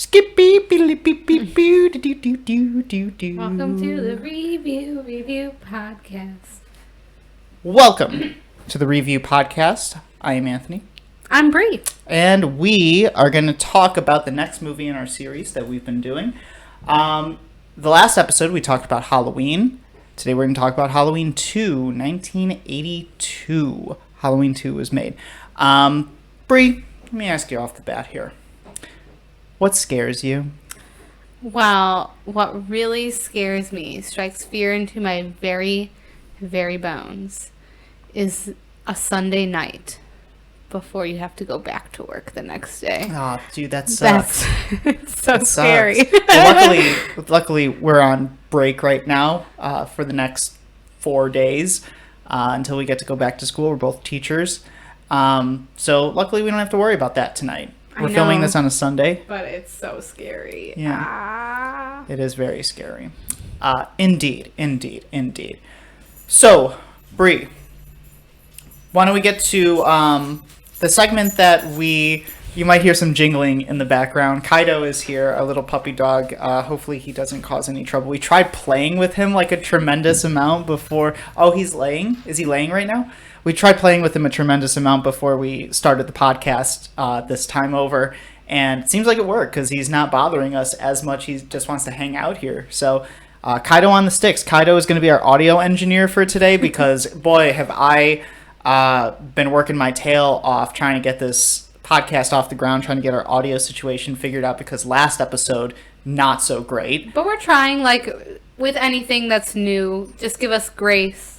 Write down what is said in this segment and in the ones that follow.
Welcome to the Review Podcast. Welcome to the Review Podcast. I am Anthony. I'm Brie. And we are going to talk about the next movie in our series that we've been doing. The last episode we talked about Halloween. Today we're going to talk about Halloween 2, 1982. Halloween 2 was made. Brie, let me ask you off the bat here. What scares you? Well, what really scares me, strikes fear into my very, very bones, is a Sunday night before you have to go back to work the next day. Oh, dude, that sucks. It's so scary. Well, luckily, we're on break right now for the next 4 days until we get to go back to school. We're both teachers. So luckily, we don't have to worry about that tonight. We're filming this on a Sunday. But it's so scary. Yeah. It is very scary. Indeed. So, Brie, why don't we get to the segment that you might hear some jingling in the background. Kaido is here, our little puppy dog. Hopefully he doesn't cause any trouble. We tried playing with him like a tremendous amount before. Oh, he's laying? Is he laying right now? We tried playing with him a tremendous amount before we started the podcast this time over, and it seems like it worked because he's not bothering us as much. He just wants to hang out here. So, Kaido on the sticks. Kaido is going to be our audio engineer for today because, boy, have I been working my tail off trying to get this podcast off the ground, trying to get our audio situation figured out because last episode, not so great. But we're trying, like, with anything that's new, just give us grace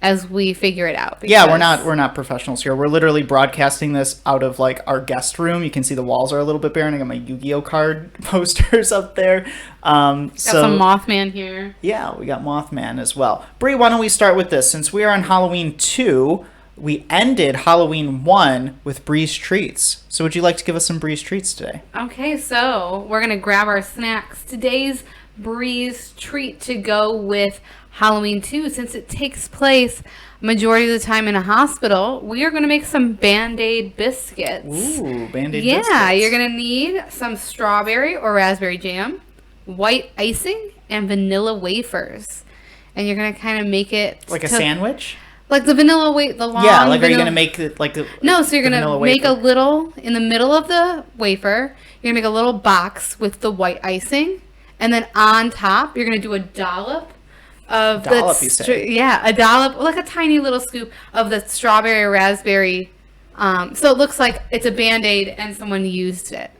as we figure it out. Yeah, we're not professionals here. We're literally broadcasting this out of like our guest room. You can see the walls are a little bit bare, and I got my Yu-Gi-Oh card posters up there. Got some Mothman here. Yeah, we got Mothman as well. Brie, why don't we start with this? Since we are on Halloween 2, we ended Halloween 1 with Brie's Treats. So would you like to give us some Brie's Treats today? Okay, so we're gonna grab our snacks. Today's Brie's treat to go with Halloween 2, since it takes place majority of the time in a hospital, we are going to make some Band-Aid biscuits. Ooh, Band-Aid biscuits. Yeah, you're going to need some strawberry or raspberry jam, white icing, and vanilla wafers. And you're going to kind of make it... Like a sandwich? Like the vanilla the long Yeah, like vanilla... are you going to make it like the... No, so you're going to make a little, in the middle of the wafer, you're going to make a little box with the white icing. And then on top, you're going to do a dollop of a dollop, like a tiny little scoop of the strawberry or raspberry. So it looks like it's a Band-Aid and someone used it.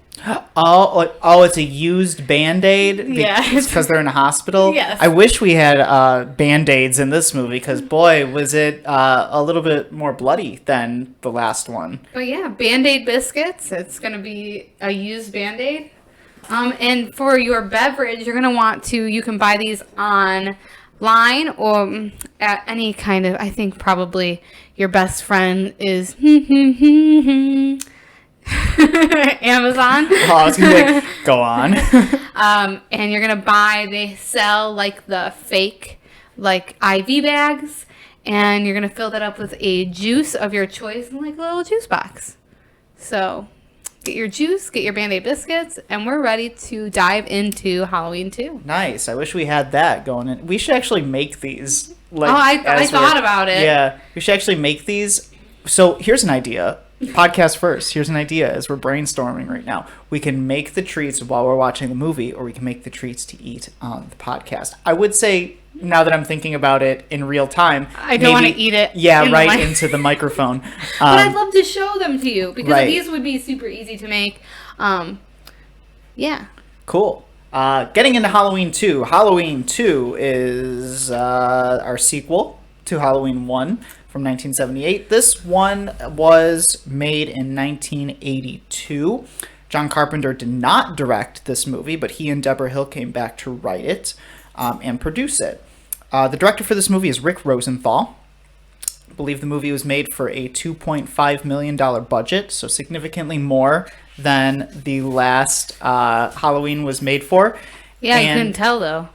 Oh, it's a used Band-Aid? Yeah. Because they're in a hospital? Yes. I wish we had Band-Aids in this movie because, boy, was it a little bit more bloody than the last one. But yeah, Band-Aid biscuits. It's going to be a used Band-Aid. And for your beverage, you're going to want to, you can buy these online or at any kind of, I think probably your best friend is Amazon. Oh, I was going to be like, go on. And you're going to buy, they sell like the fake, like IV bags, and you're going to fill that up with a juice of your choice in like a little juice box. So... get your juice, get your Band-Aid biscuits, and we're ready to dive into Halloween 2. Nice. I wish we had that going in. We should actually make these. Like, I thought about it. Yeah, we should actually make these. So here's an idea. Podcast first. Here's an idea as we're brainstorming right now. We can make the treats while we're watching the movie, or we can make the treats to eat on the podcast. I would say, now that I'm thinking about it in real time, I don't want to eat it. Yeah, into the microphone. But I'd love to show them to you because these would be super easy to make. Yeah. Cool. Getting into Halloween 2. Halloween 2 is our sequel to Halloween 1 from 1978. This one was made in 1982. John Carpenter did not direct this movie, but he and Deborah Hill came back to write it and produce it. The director for this movie is Rick Rosenthal. I believe the movie was made for a $2.5 million budget, so significantly more than the last Halloween was made for. Yeah, you couldn't tell, though.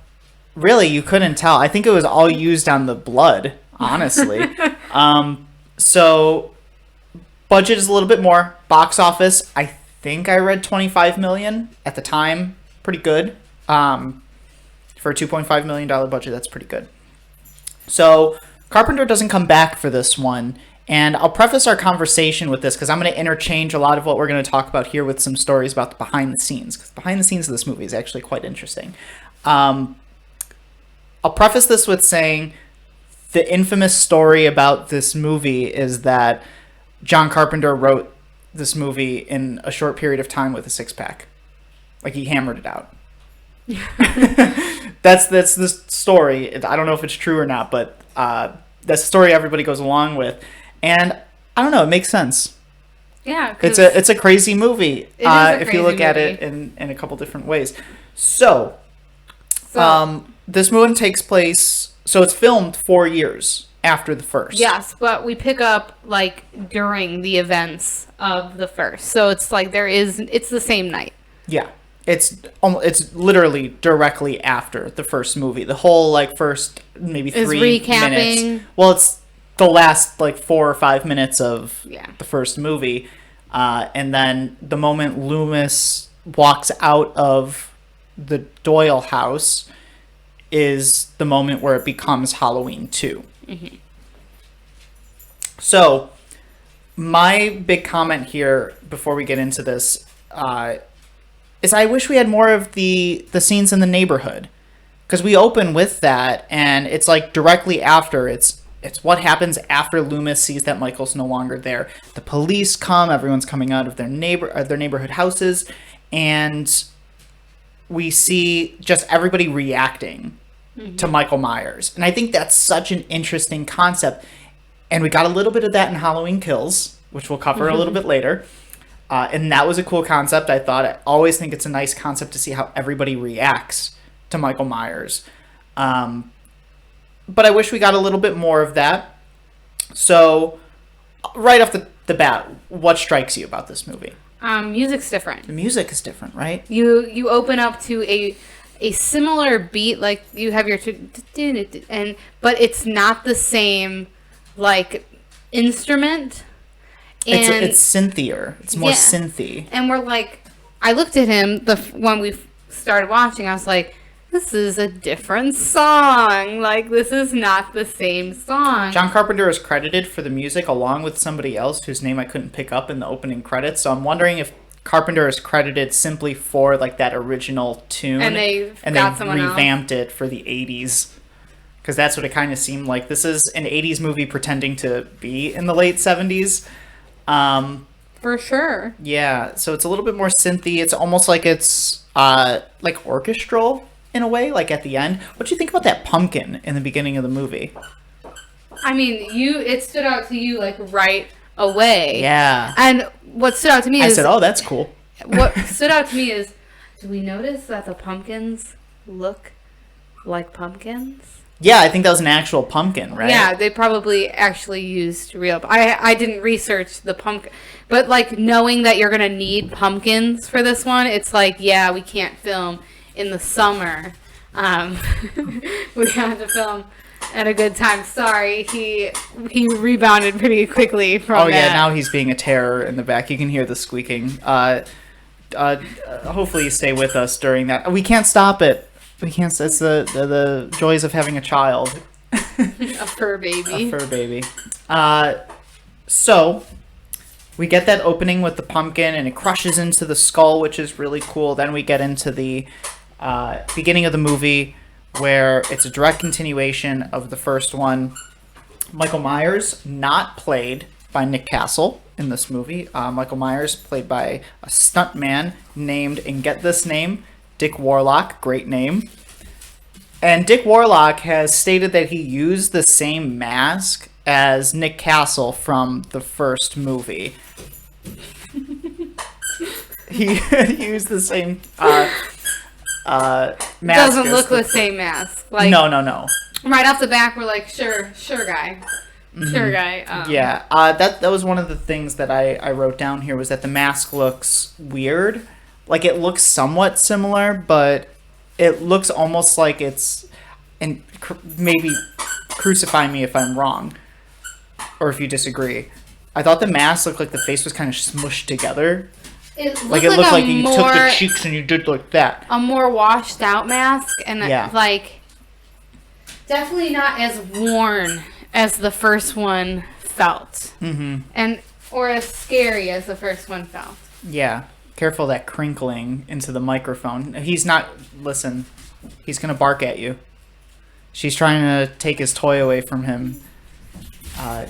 Really, you couldn't tell. I think it was all used on the blood, honestly. So, budget is a little bit more. Box office, I think I read 25 million at the time. Pretty good. For a $2.5 million budget, that's pretty good. So Carpenter doesn't come back for this one. And I'll preface our conversation with this because I'm going to interchange a lot of what we're going to talk about here with some stories about the behind the scenes. Because behind the scenes of this movie is actually quite interesting. I'll preface this with saying the infamous story about this movie is that John Carpenter wrote this movie in a short period of time with a six-pack. Like, he hammered it out. That's the story. I don't know if it's true or not, but that's the story everybody goes along with. And I don't know, it makes sense. Yeah. It's a crazy movie. If you look movie. at it in a couple different ways. So this movie takes place, so it's filmed 4 years after the first. Yes, but we pick up like during the events of the first. So it's like it's the same night. Yeah. It's literally directly after the first movie. The whole like first maybe 3 minutes. Well, it's the last like 4 or 5 minutes of the first movie. And then the moment Loomis walks out of the Doyle house is the moment where it becomes Halloween 2. Mm-hmm. So, my big comment here before we get into this is I wish we had more of the scenes in the neighborhood. Because we open with that, and it's like directly after. It's what happens after Loomis sees that Michael's no longer there. The police come, everyone's coming out of their neighborhood houses, and we see just everybody reacting to Michael Myers. And I think that's such an interesting concept. And we got a little bit of that in Halloween Kills, which we'll cover a little bit later. And that was a cool concept. I always think it's a nice concept to see how everybody reacts to Michael Myers. But I wish we got a little bit more of that. So, right off the bat, what strikes you about this movie? Music's different. The music is different, right? You open up to a similar beat, like you have your but it's not the same like instrument. And it's synthier. It's more synthy. And we're like, I looked at him when we started watching. I was like, this is a different song. Like, this is not the same song. John Carpenter is credited for the music along with somebody else whose name I couldn't pick up in the opening credits. So I'm wondering if Carpenter is credited simply for like that original tune, and they revamped it for the 80s. Because that's what it kind of seemed like. This is an 80s movie pretending to be in the late 70s. For sure. Yeah, so it's a little bit more synthy. It's almost like it's like orchestral in a way, like at the end. What do you think about that pumpkin in the beginning of the movie? I mean, it stood out to you like right away. Yeah. And what stood out to me I said, oh, that's cool. What stood out to me is, do we notice that the pumpkins look like pumpkins? Yeah, I think that was an actual pumpkin, right? Yeah, they probably actually used real. I didn't research the pumpkin, but like knowing that you're gonna need pumpkins for this one, it's like, yeah, we can't film in the summer. We have to film at a good time. Sorry, he rebounded pretty quickly from that. Yeah, now he's being a terror in the back. You can hear the squeaking. Hopefully you stay with us during that. We can't stop it. We can't. It's the joys of having a child. A fur baby. A fur baby. So we get that opening with the pumpkin, and it crushes into the skull, which is really cool. Then we get into the beginning of the movie, where it's a direct continuation of the first one. Michael Myers, not played by Nick Castle in this movie. Michael Myers, played by a stuntman named, and get this name, Dick Warlock. Great name. And Dick Warlock has stated that he used the same mask as Nick Castle from the first movie. He used the same mask. Doesn't look the same mask. Like, no. Right off the back, we're like, sure guy. Mm-hmm. Sure guy. Yeah, that was one of the things that I wrote down here, was that the mask looks weird. Like, it looks somewhat similar, but it looks almost like it's... And maybe crucify me if I'm wrong, or if you disagree. I thought the mask looked like the face was kind of smushed together. It looked like you took the cheeks and you did like that. A more washed out mask, and yeah. like definitely not as worn as the first one felt, or as scary as the first one felt. Yeah, careful that crinkling into the microphone. He's not. Listen, he's gonna bark at you. She's trying to take his toy away from him.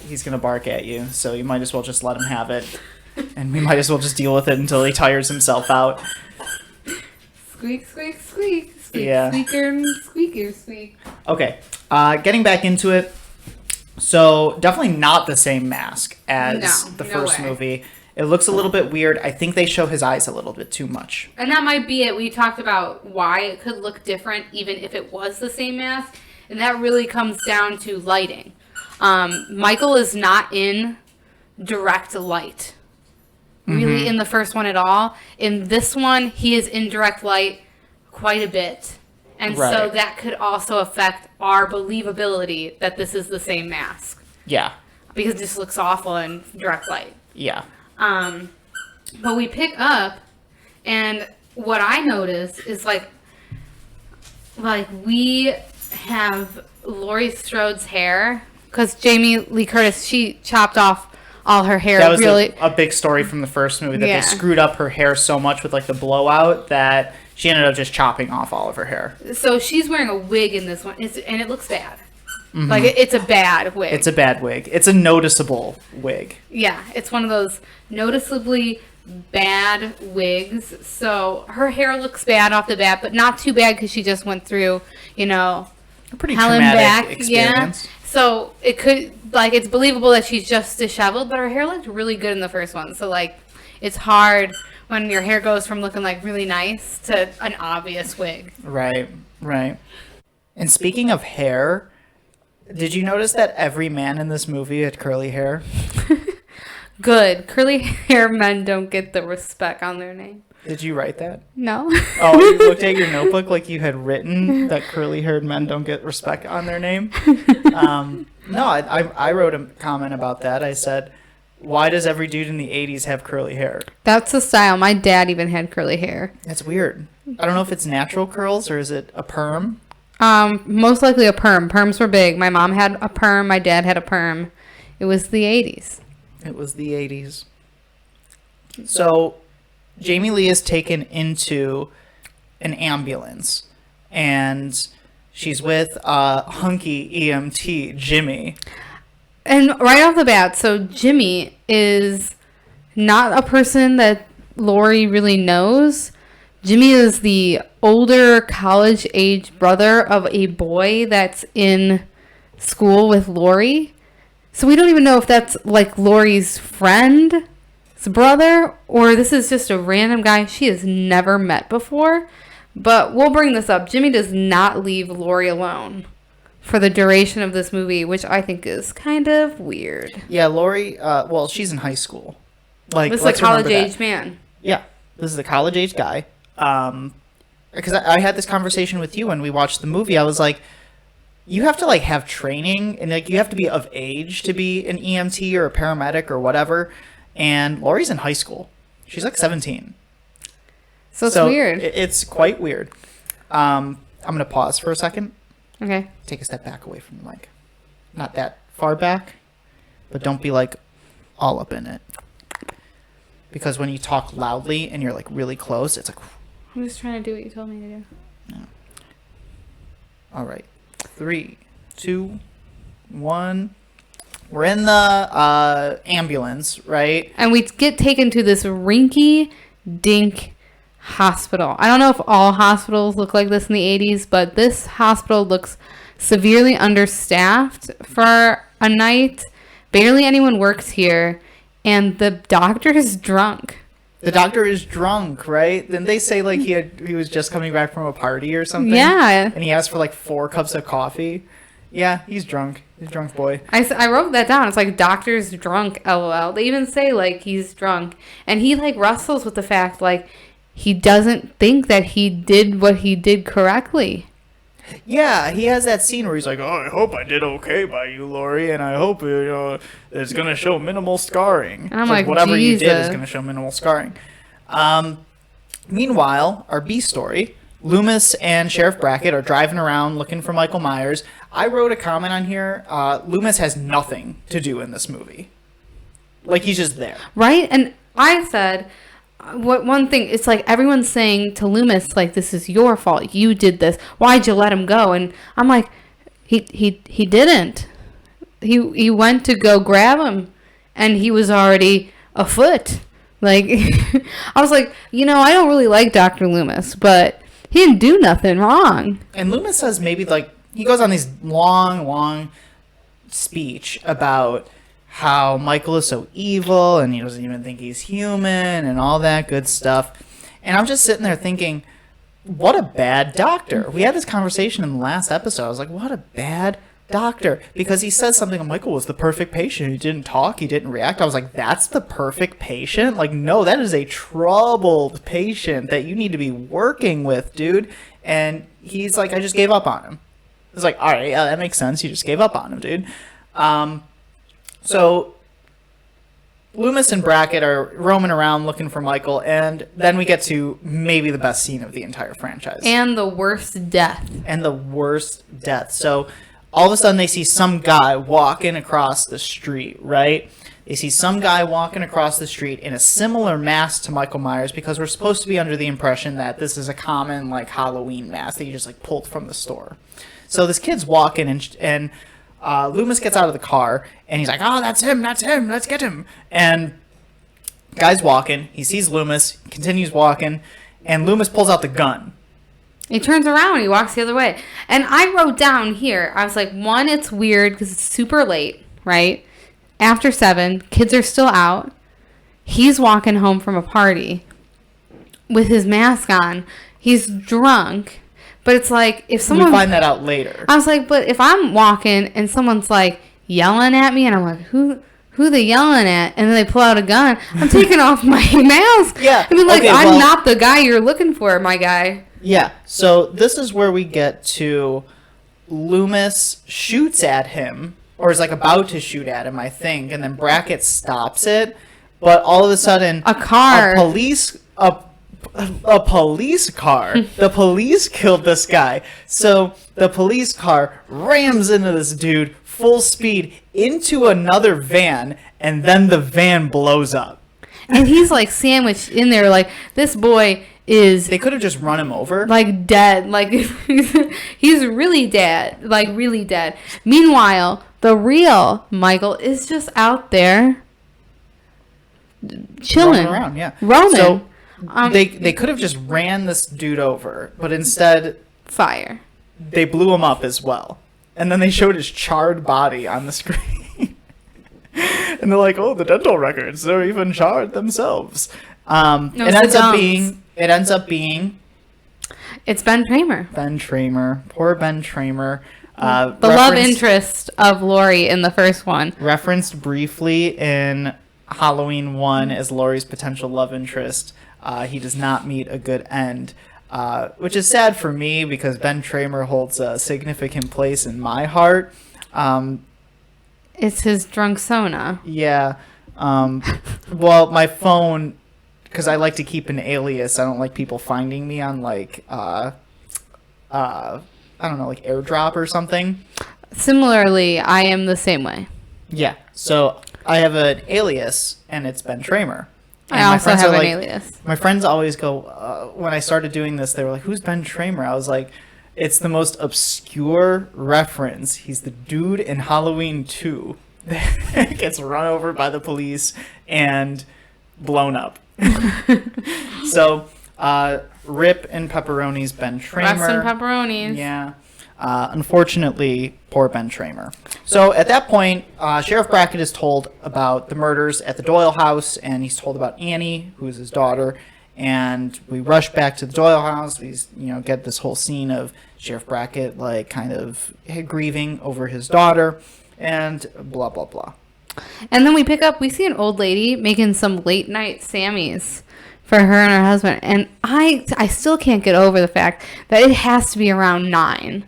He's gonna bark at you, so you might as well just let him have it. And we might as well just deal with it until he tires himself out. Squeak, squeak, squeak. Squeak, yeah. Squeaker, squeaker, squeak. Okay, getting back into it. So, definitely not the same mask as the first movie. It looks a little bit weird. I think they show his eyes a little bit too much. And that might be it. We talked about why it could look different even if it was the same mask. And that really comes down to lighting. Michael is not in direct light. Really in the first one at all. In this one, he is in direct light quite a bit. And so that could also affect our believability that this is the same mask. Yeah. Because it just looks awful in direct light. Yeah. But we pick up, and what I notice is like we have Laurie Strode's hair, because Jamie Lee Curtis, she chopped off all her hair. That was a big story from the first movie, that they screwed up her hair so much with like the blowout that she ended up just chopping off all of her hair. So she's wearing a wig in this one, and it looks bad. Like, it's a bad wig. It's a bad wig. It's a noticeable wig. Yeah, it's one of those noticeably bad wigs. So her hair looks bad off the bat, but not too bad because she just went through, a pretty traumatic experience. Yeah. So it could, it's believable that she's just disheveled, but her hair looked really good in the first one. So, it's hard when your hair goes from looking, really nice to an obvious wig. Right. And speaking of hair, did you notice that every man in this movie had curly hair? Good. Curly hair men don't get the respect on their name. Did you write that? No. Oh, you looked at your notebook like you had written that curly-haired men don't get respect on their name? No, I wrote a comment about that. I said, why does every dude in the 80s have curly hair? That's the style. My dad even had curly hair. That's weird. I don't know if it's natural curls or is it a perm? Most likely a perm. Perms were big. My mom had a perm. My dad had a perm. It was the 80s. It was the 80s. So, Jamie Lee is taken into an ambulance, and she's with hunky EMT, Jimmy. And right off the bat, so Jimmy is not a person that Laurie really knows. Jimmy is the older college-age brother of a boy that's in school with Laurie. So we don't even know if that's Laurie's friend's brother, or this is just a random guy she has never met before. But we'll bring this up. Jimmy does not leave Laurie alone for the duration of this movie, which I think is kind of weird. Yeah, Laurie, she's in high school. This is a college-age man. Yeah, this is a college-age guy. Because I had this conversation with you when we watched the movie. I was like, you have to have training, and you have to be of age to be an EMT or a paramedic or whatever. And Laurie's in high school. She's 17. So it's weird. It's quite weird. I'm gonna pause for a second. Okay. Take a step back away from the mic. Not that far back, but don't be all up in it. Because when you talk loudly and you're really close, it's I'm just trying to do what you told me to do. No. All right. 3, 2, 1. We're in the ambulance, right? And we get taken to this rinky-dink hospital. I don't know if all hospitals look like this in the 80s, but this hospital looks severely understaffed for a night. Barely anyone works here, and the doctor is drunk. The doctor is drunk, right? Didn't they say he was just coming back from a party or something? Yeah. And he asked for 4 cups of coffee. Yeah, he's drunk. He's a drunk boy. I wrote that down. It's doctor's drunk, LOL. They even say he's drunk. And he wrestles with the fact he doesn't think that he did what he did correctly. Yeah, he has that scene where he's like, "Oh, I hope I did okay by you, Laurie, and I hope it's gonna show minimal scarring." And I'm whatever Jesus. you did is gonna show minimal scarring. Meanwhile, our B story, Loomis and Sheriff Brackett are driving around looking for Michael Myers. I wrote a comment on here. Loomis has nothing to do in this movie. Like, he's just there. Right? And I said, one thing, it's like everyone's saying to Loomis, like, this is your fault. You did this. Why'd you let him go? And I'm like, he didn't. He went to go grab him, and he was already afoot. Like, I was like, I don't really like Dr. Loomis, but he didn't do nothing wrong. And Loomis says maybe, like, he goes on these long speech about how Michael is so evil and he doesn't even think he's human and all that good stuff. And I'm just sitting there thinking, what a bad doctor. We had this conversation in the last episode. I was like, what a bad doctor. Because he says something, Michael was the perfect patient. He didn't talk. He didn't react. I was like, that's the perfect patient? Like, no, that is a troubled patient that you need to be working with, dude. And he's like, I just gave up on him. It's like, all right, yeah, that makes sense. You just gave up on him, dude. So Loomis and Brackett are roaming around looking for Michael, and then we get to maybe the best scene of the entire franchise. And the worst death. So all of a sudden they see some guy walking across the street, right? They see some guy walking across the street in a similar mask to Michael Myers, because we're supposed to be under the impression that this is a common, like, Halloween mask that you just, like, pulled from the store. So this kid's walking, and Loomis gets out of the car, and he's like, oh, that's him, let's get him. And guy's walking, he sees Loomis, continues walking, and Loomis pulls out the gun. He turns around and he walks the other way. And I wrote down here, I was like, one, it's weird because it's super late, right? After 7, kids are still out. He's walking home from a party with his mask on. He's drunk. But it's like, if someone... We find that out later. I was like, but if I'm walking and someone's like yelling at me and I'm like, who they yelling at? And then they pull out a gun, I'm taking off my mask. Yeah. I mean, like, okay, I'm not the guy you're looking for, my guy. Yeah. So this is where we get to Loomis shoots at him, or is like about to shoot at him, I think, and then Brackett stops it. But all of a sudden, a police car. The police killed this guy. So the police car rams into this dude full speed into another van, and then the van blows up. And he's like sandwiched in there, like, this boy is... They could have just run him over. Like, dead. Like, he's really dead. Like, really dead. Meanwhile, the real Michael is just out there chilling. Roaming around, yeah. Roaming. So they could have just ran this dude over, but instead... Fire. They blew him up as well. And then they showed his charred body on the screen. And they're like, oh, the dental records, they're even charred themselves. It ends up being... It's Ben Tramer. Ben Tramer. Poor Ben Tramer. The love interest of Laurie in the first one. Referenced briefly in Halloween 1 as Laurie's potential love interest. He does not meet a good end. Which is sad for me because Ben Tramer holds a significant place in my heart. It's his drunk Sona. Yeah. Well, my phone, because I like to keep an alias. I don't like people finding me on, like, I don't know, like AirDrop or something. Similarly, I am the same way. Yeah. So I have an alias, and it's Ben Tramer. And I also have an alias. My friends always go, when I started doing this, they were like, who's Ben Tramer? I was like, it's the most obscure reference. He's the dude in Halloween 2 that gets run over by the police and blown up. So, rip and pepperonis, Ben Tramer. Rest in pepperonis. Yeah. Unfortunately, poor Ben Tramer. So at that point, Sheriff Brackett is told about the murders at the Doyle house, and he's told about Annie, who is his daughter. And we rush back to the Doyle house. We, get this whole scene of Sheriff Brackett, like, kind of grieving over his daughter, and blah blah blah. And then we see an old lady making some late night Sammys for her and her husband, and I still can't get over the fact that it has to be around 9.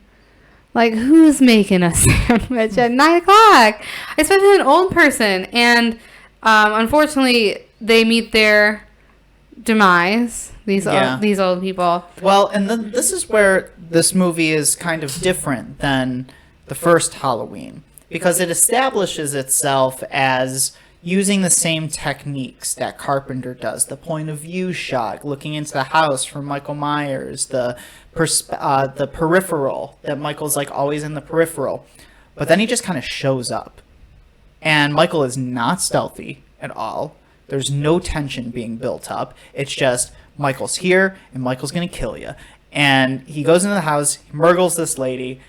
Like, who's making a sandwich at 9 o'clock? Especially an old person. And unfortunately, they meet their demise. These old people. Well, and then this is where this movie is kind of different than the first Halloween, because it establishes itself as using the same techniques that Carpenter does. The point of view shot, looking into the house from Michael Myers, the peripheral, that Michael's like always in the peripheral. But then he just kind of shows up. And Michael is not stealthy at all. There's no tension being built up. It's just Michael's here and Michael's going to kill you. And he goes into the house, he murgles this lady,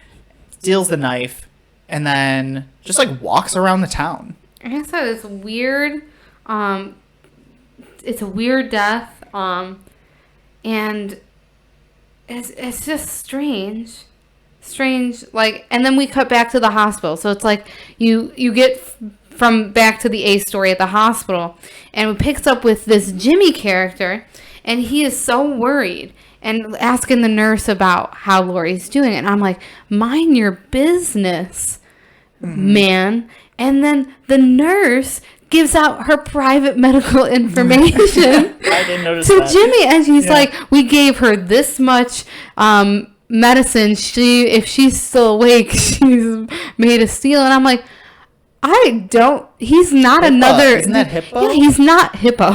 steals the knife, and then just like walks around the town. I guess that is weird. It's a weird death. And it's just strange. Like, and then we cut back to the hospital. So it's like you get from back to the A story at the hospital, and it picks up with this Jimmy character, and he is so worried and asking the nurse about how Laurie's doing. And I'm like, mind your business, man. And then the nurse gives out her private medical information I didn't notice to that. Jimmy, and she's like, we gave her this much medicine. If she's still awake, she's made a steal. And I'm like, he's not Hippo. Another. Isn't that Hippo? Yeah, he's not Hippo.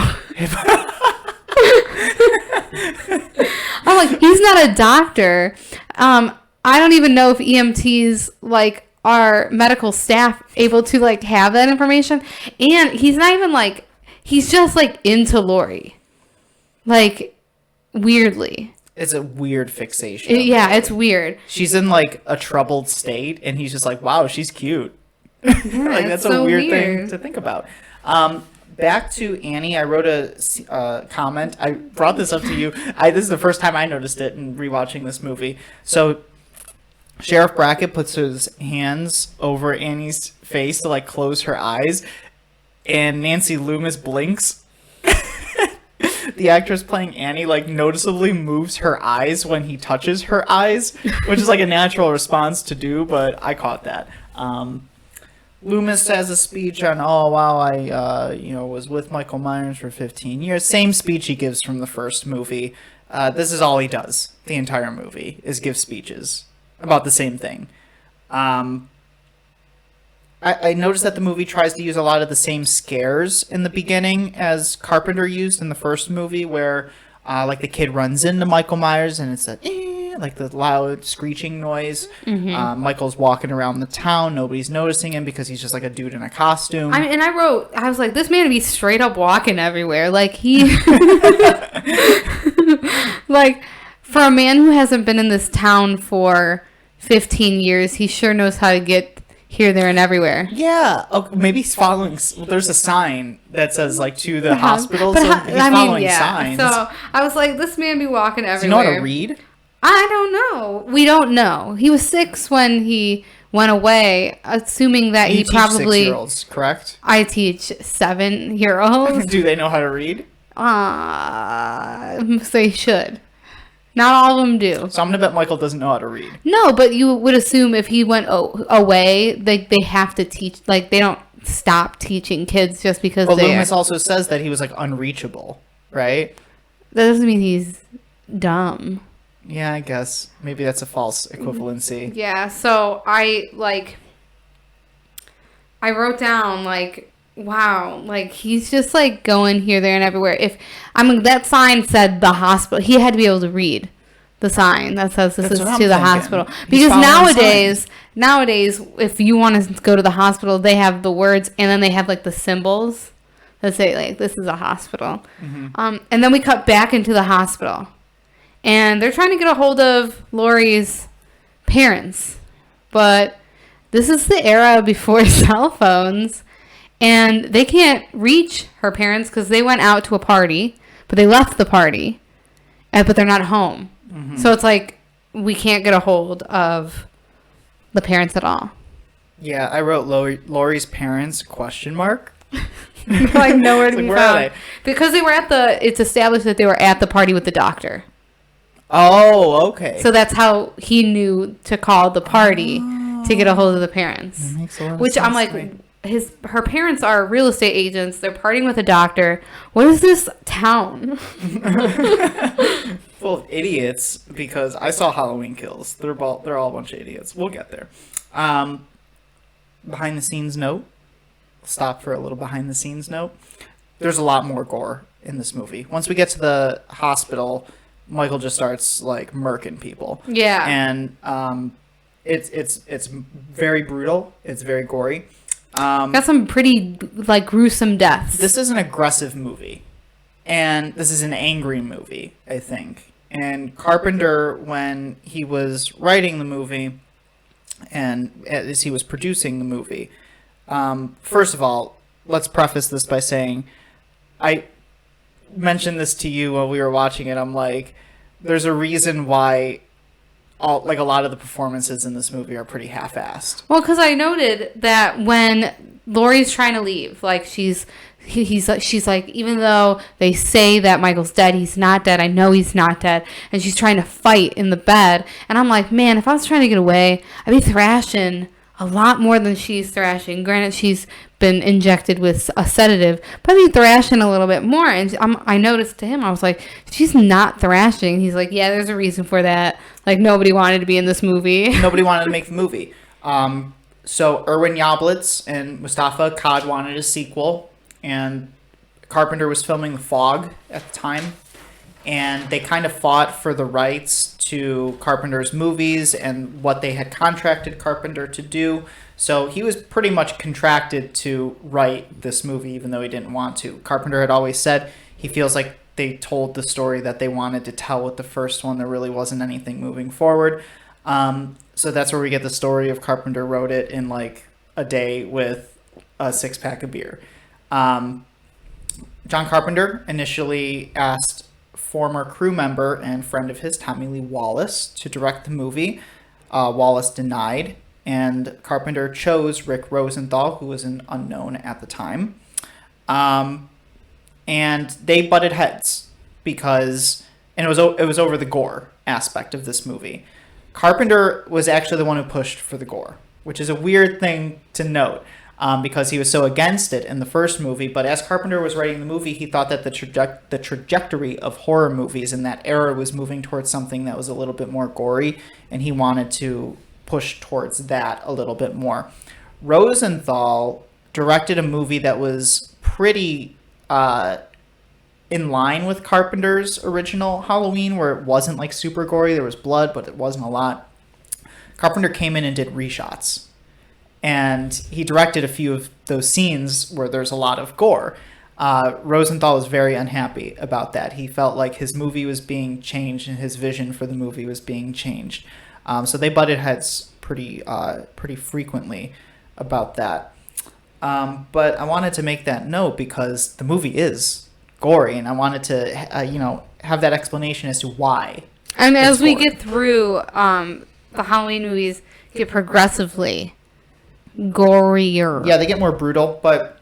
I'm like, he's not a doctor. I don't even know if EMTs like are medical staff able to like have that information. And he's not even like, he's just like into Laurie, like weirdly. It's a weird fixation. It's weird. She's in like a troubled state, and he's just like, wow, she's cute. Yeah, like that's so a weird thing to think about. Back to Annie, I wrote a comment. I brought this up to you. This is the first time I noticed it in rewatching this movie. So Sheriff Brackett puts his hands over Annie's face to like close her eyes, and Nancy Loomis blinks. The actress playing Annie like noticeably moves her eyes when he touches her eyes, which is like a natural response to do, but I caught that. Loomis has a speech on, oh wow, I was with Michael Myers for 15 years. Same speech he gives from the first movie. This is all he does the entire movie, is give speeches about the same thing. I noticed that the movie tries to use a lot of the same scares in the beginning as Carpenter used in the first movie, where like the kid runs into Michael Myers and it's that like the loud screeching noise. Michael's walking around the town, nobody's noticing him because he's just like a dude in a costume. I was like, this man would be straight up walking everywhere, like he like for a man who hasn't been in this town for 15 years, he sure knows how to get here, there, and everywhere. Yeah. Oh, maybe he's following. There's a sign that says like to the hospital. So he's following signs. So I was like, this man be walking everywhere. Do you know how to read? I don't know. We don't know. He was 6 when he went away, assuming that he probably. 6-year-olds, correct? I teach 7-year-olds. Do they know how to read? So he should. Not all of them do. So I'm going to bet Michael doesn't know how to read. No, but you would assume if he went away, they have to teach. Like, they don't stop teaching kids just because Loomis also says that he was, like, unreachable, right? That doesn't mean he's dumb. Yeah, I guess. Maybe that's a false equivalency. Yeah, so I wrote down, like, wow, like he's just like going here, there, and everywhere. That sign said the hospital. He had to be able to read the sign that says this is to the hospital. Because nowadays, if you want to go to the hospital, they have the words and then they have like the symbols that say like this is a hospital. And then we cut back into the hospital, and they're trying to get a hold of Laurie's parents, but this is the era before cell phones. And they can't reach her parents because they went out to a party, but they left the party, but they're not home. So it's like, we can't get a hold of the parents at all. Yeah, I wrote Laurie's parents, ? Like nowhere to be found. Because it's established that they were at the party with the doctor. Oh, okay. So that's how he knew to call the party to get a hold of the parents. That makes a lot of Which sense I'm like, her parents are real estate agents. They're partying with a doctor. What is this town? Full of idiots, because I saw Halloween Kills. They're all a bunch of idiots. We'll get there. Behind the scenes note. Stop for a little behind the scenes note. There's a lot more gore in this movie. Once we get to the hospital, Michael just starts like murking people. Yeah. And it's very brutal. It's very gory. Got some pretty like gruesome deaths. This is an aggressive movie, and this is an angry movie, I think. And Carpenter, when he was writing the movie, and as he was producing the movie, first of all, let's preface this by saying, I mentioned this to you while we were watching it. I'm like, there's a reason why a lot of the performances in this movie are pretty half-assed. Well, because I noted that when Laurie's trying to leave, like she's like, even though they say that Michael's dead, he's not dead. I know he's not dead. And she's trying to fight in the bed. And I'm like, man, if I was trying to get away, I'd be thrashing a lot more than she's thrashing. Granted, she's been injected with a sedative, but I'd be thrashing a little bit more. And I noticed to him, I was like, she's not thrashing. He's like, yeah, there's a reason for that. Like, nobody wanted to be in this movie. Nobody wanted to make the movie. So Erwin Yablitz and Mustafa Khad wanted a sequel, and Carpenter was filming The Fog at the time, and they kind of fought for the rights to Carpenter's movies and what they had contracted Carpenter to do. So he was pretty much contracted to write this movie, even though he didn't want to. Carpenter had always said he feels like they told the story that they wanted to tell with the first one. There really wasn't anything moving forward. So that's where we get the story of Carpenter wrote it in like a day with a 6-pack of beer. John Carpenter initially asked former crew member and friend of his, Tommy Lee Wallace, to direct the movie. Wallace denied, and Carpenter chose Rick Rosenthal, who was an unknown at the time. And they butted heads because, and it was over the gore aspect of this movie. Carpenter was actually the one who pushed for the gore, which is a weird thing to note. Because he was so against it in the first movie. But as Carpenter was writing the movie, he thought that the trajectory of horror movies in that era was moving towards something that was a little bit more gory, and he wanted to push towards that a little bit more. Rosenthal directed a movie that was pretty in line with Carpenter's original Halloween, where it wasn't like super gory. There was blood, but it wasn't a lot. Carpenter came in and did reshots. And he directed a few of those scenes where there's a lot of gore. Rosenthal was very unhappy about that. He felt like his movie was being changed and his vision for the movie was being changed. So they butted heads pretty frequently about that. But I wanted to make that note because the movie is gory, and I wanted to have that explanation as to why. And as we get through the Halloween movies, get progressively gorier. Yeah, they get more brutal, but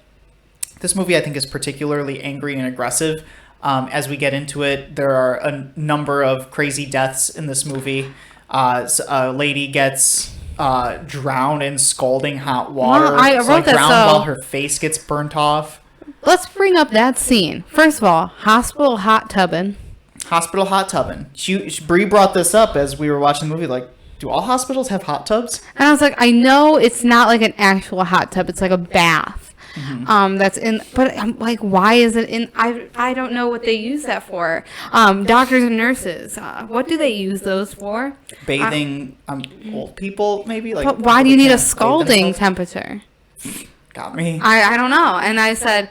this movie I think is particularly angry and aggressive. As we get into it, there are a number of crazy deaths in this movie. A lady gets drowned in scalding hot water. Well, I wrote that drowned while her face gets burnt off. Let's bring up that scene. First of all, hospital hot tubbing. Brie brought this up as we were watching the movie, like, do all hospitals have hot tubs? And I was like, I know it's not like an actual hot tub. It's like a bath. Mm-hmm. That's in, but I'm like, why is it in? I don't know what they use that for. Doctors and nurses, what do they use those for? Bathing old people, maybe. Like, but why do you need a scalding temperature? Got me. I don't know. And I said,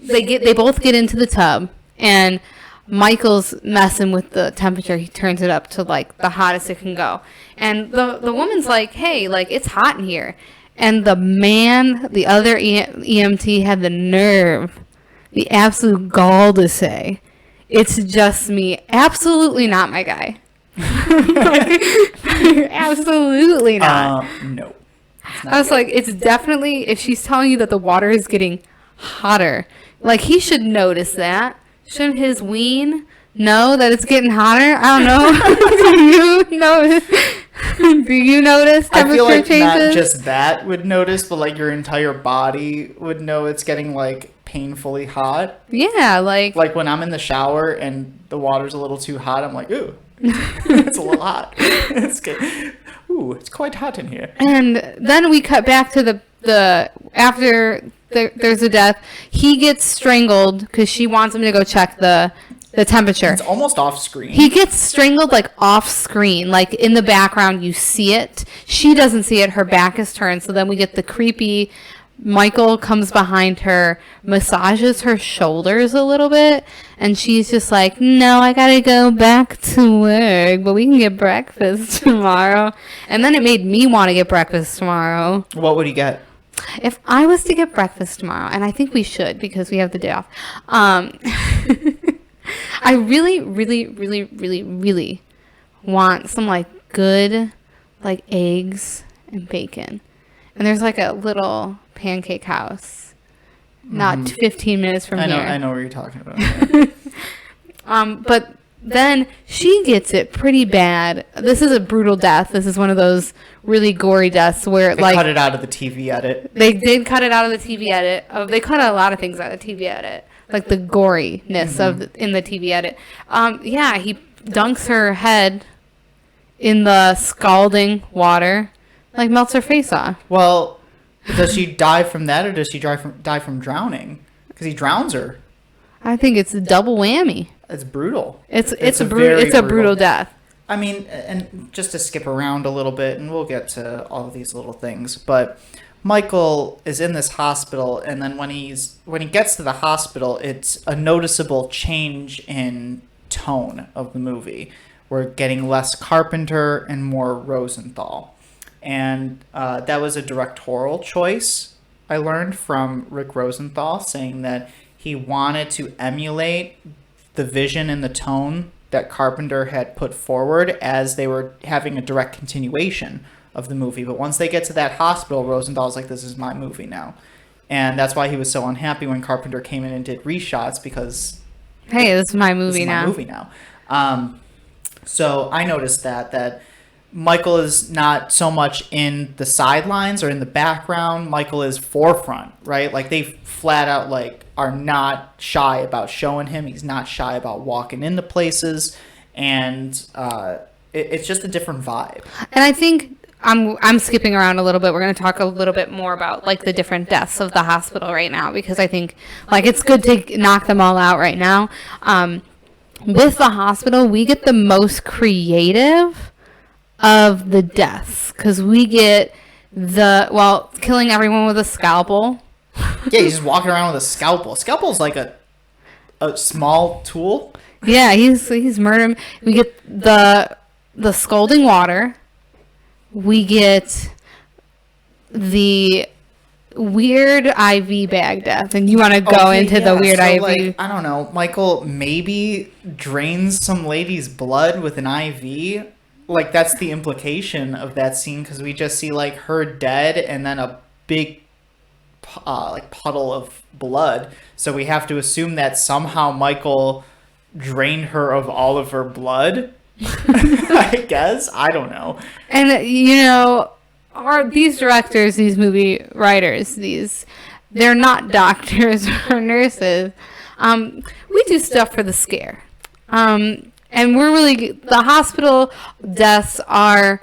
they both get into the tub, and Michael's messing with the temperature. He turns it up to like the hottest it can go. And the woman's like, hey, like, it's hot in here. And the other EMT had the nerve, the absolute gall to say, it's just me. Absolutely not, my guy. Absolutely not. No. I was like, it's definitely, if she's telling you that the water is getting hotter, like, he should notice that. Shouldn't his ween know that it's getting hotter? I don't know. Do you know? Do you notice temperature I feel like changes? not just that would notice, but like your entire body would know it's getting like painfully hot. Yeah, like when I'm in the shower and the water's a little too hot, I'm like, ooh, it's a little hot. It's good. Ooh, it's quite hot in here. And then we cut back to the after there's a death. He gets strangled because she wants him to go check the temperature. It's almost off screen. He gets strangled like off screen, like in the background you see it. She doesn't see it. Her back is turned. So then we get the creepy. Michael comes behind her, massages her shoulders a little bit, and she's just like, no, I gotta go back to work, but we can get breakfast tomorrow. And then it made me want to get breakfast tomorrow. What would he get? If I was to get breakfast tomorrow, and I think we should because we have the day off, I really, really, really, really, really want some like good like eggs and bacon. And there's like a little pancake house not 15 minutes from here. I know what you're talking about. But then she gets it pretty bad. This is a brutal death. This is one of those really gory deaths where they cut it out of the TV edit. They did cut it out of the TV edit. They cut a lot of things out of the TV edit, like the goriness in the TV edit. Yeah, he dunks her head in the scalding water, like melts her face off. Well, does she die from that, or does she die from drowning? Because he drowns her. I think it's a double whammy. It's brutal. It's a brutal death. I mean, and just to skip around a little bit, and we'll get to all of these little things, but Michael is in this hospital, and then when he gets to the hospital, it's a noticeable change in tone of the movie. We're getting less Carpenter and more Rosenthal. And that was a directorial choice, I learned from Rick Rosenthal, saying that he wanted to emulate the vision and the tone that Carpenter had put forward as they were having a direct continuation of the movie. But once they get to that hospital, Rosenthal's like, this is my movie now. And that's why he was so unhappy when Carpenter came in and did reshots, because hey, this is my movie now. So I noticed that Michael is not so much in the sidelines or in the background. Michael is forefront, right? Like, they flat out like are not shy about showing him. He's not shy about walking into places, and it's just a different vibe. And I think I'm skipping around a little bit. We're going to talk a little bit more about like the different deaths of the hospital right now, because I think like it's good to knock them all out right now. With the hospital, we get the most creative of the deaths, because we get killing everyone with a scalpel. Yeah, he's just walking around with a scalpel. Scalpel's like a small tool. Yeah, he's murdering. We get the scalding water. We get the weird IV bag death, and you want to go into the weird IV. Like, I don't know. Michael maybe drains some lady's blood with an IV. Like, that's the implication of that scene, because we just see like her dead and then a big like puddle of blood. So we have to assume that somehow Michael drained her of all of her blood. I guess. I don't know. And you know, these directors, these movie writers, they're not doctors or nurses. We do stuff for the scare. And the hospital deaths are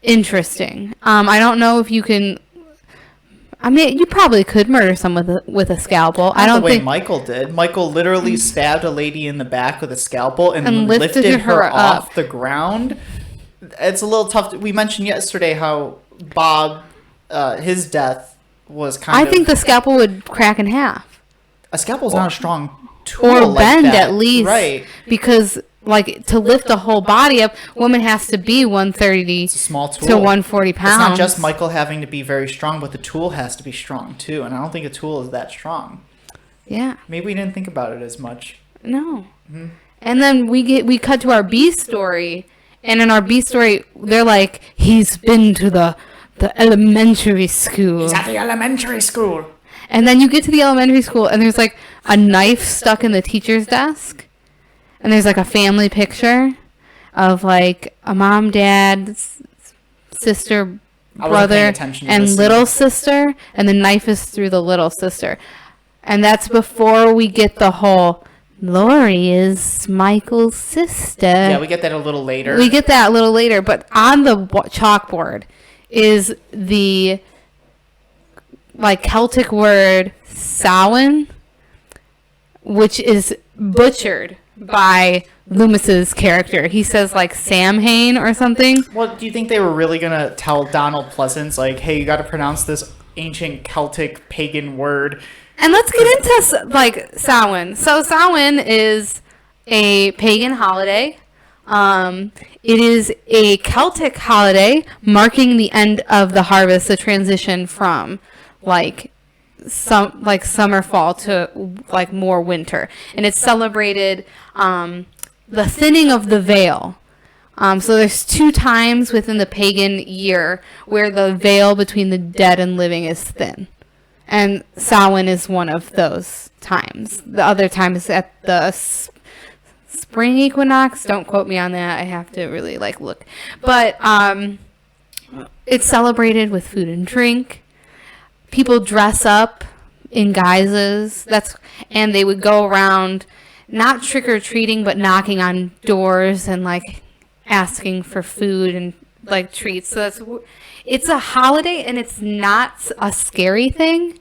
interesting. I don't know if you can. I mean, you probably could murder someone with a scalpel. I don't think Michael did. Michael literally stabbed a lady in the back with a scalpel and lifted her off the ground. It's a little tough. We mentioned yesterday how Bob, his death was kind of. I think the scalpel would crack in half. A scalpel's not a strong tool, or like bend that. At least, right? Because like to lift the whole body up, woman has to be 130 it's a small tool. to 140 pounds. It's not just Michael having to be very strong, but the tool has to be strong too. And I don't think a tool is that strong. Yeah. Maybe we didn't think about it as much. No. Mm-hmm. And then we cut to our B story, and in our B story, they're like, he's been to the elementary school. He's at the elementary school. And then you get to the elementary school, and there's like a knife stuck in the teacher's desk. And there's like a family picture of like a mom, dad, sister, I wasn't paying brother, attention to and this little scene. sister, and the knife is through the little sister. And that's before we get the whole Lori is Michael's sister. Yeah, we get that a little later. We get that a little later, but on the chalkboard is the like Celtic word Samhain, which is butchered by Loomis's character. He says like Samhain or something. Well, do you think they were really gonna tell Donald Pleasance like, hey, you got to pronounce this ancient Celtic pagan word? And let's get into like Samhain. So Samhain is a pagan holiday. It is a Celtic holiday marking the end of the harvest, the transition from like summer, fall to like more winter, and it's celebrated the thinning of the veil. So there's 2 times within the pagan year where the veil between the dead and living is thin. And Samhain is one of those times. The other time is at the spring equinox. Don't quote me on that. I have to really like look. But it's celebrated with food and drink. People dress up in guises. And they would go around not trick or treating, but knocking on doors and like asking for food and like treats. So it's a holiday, and it's not a scary thing.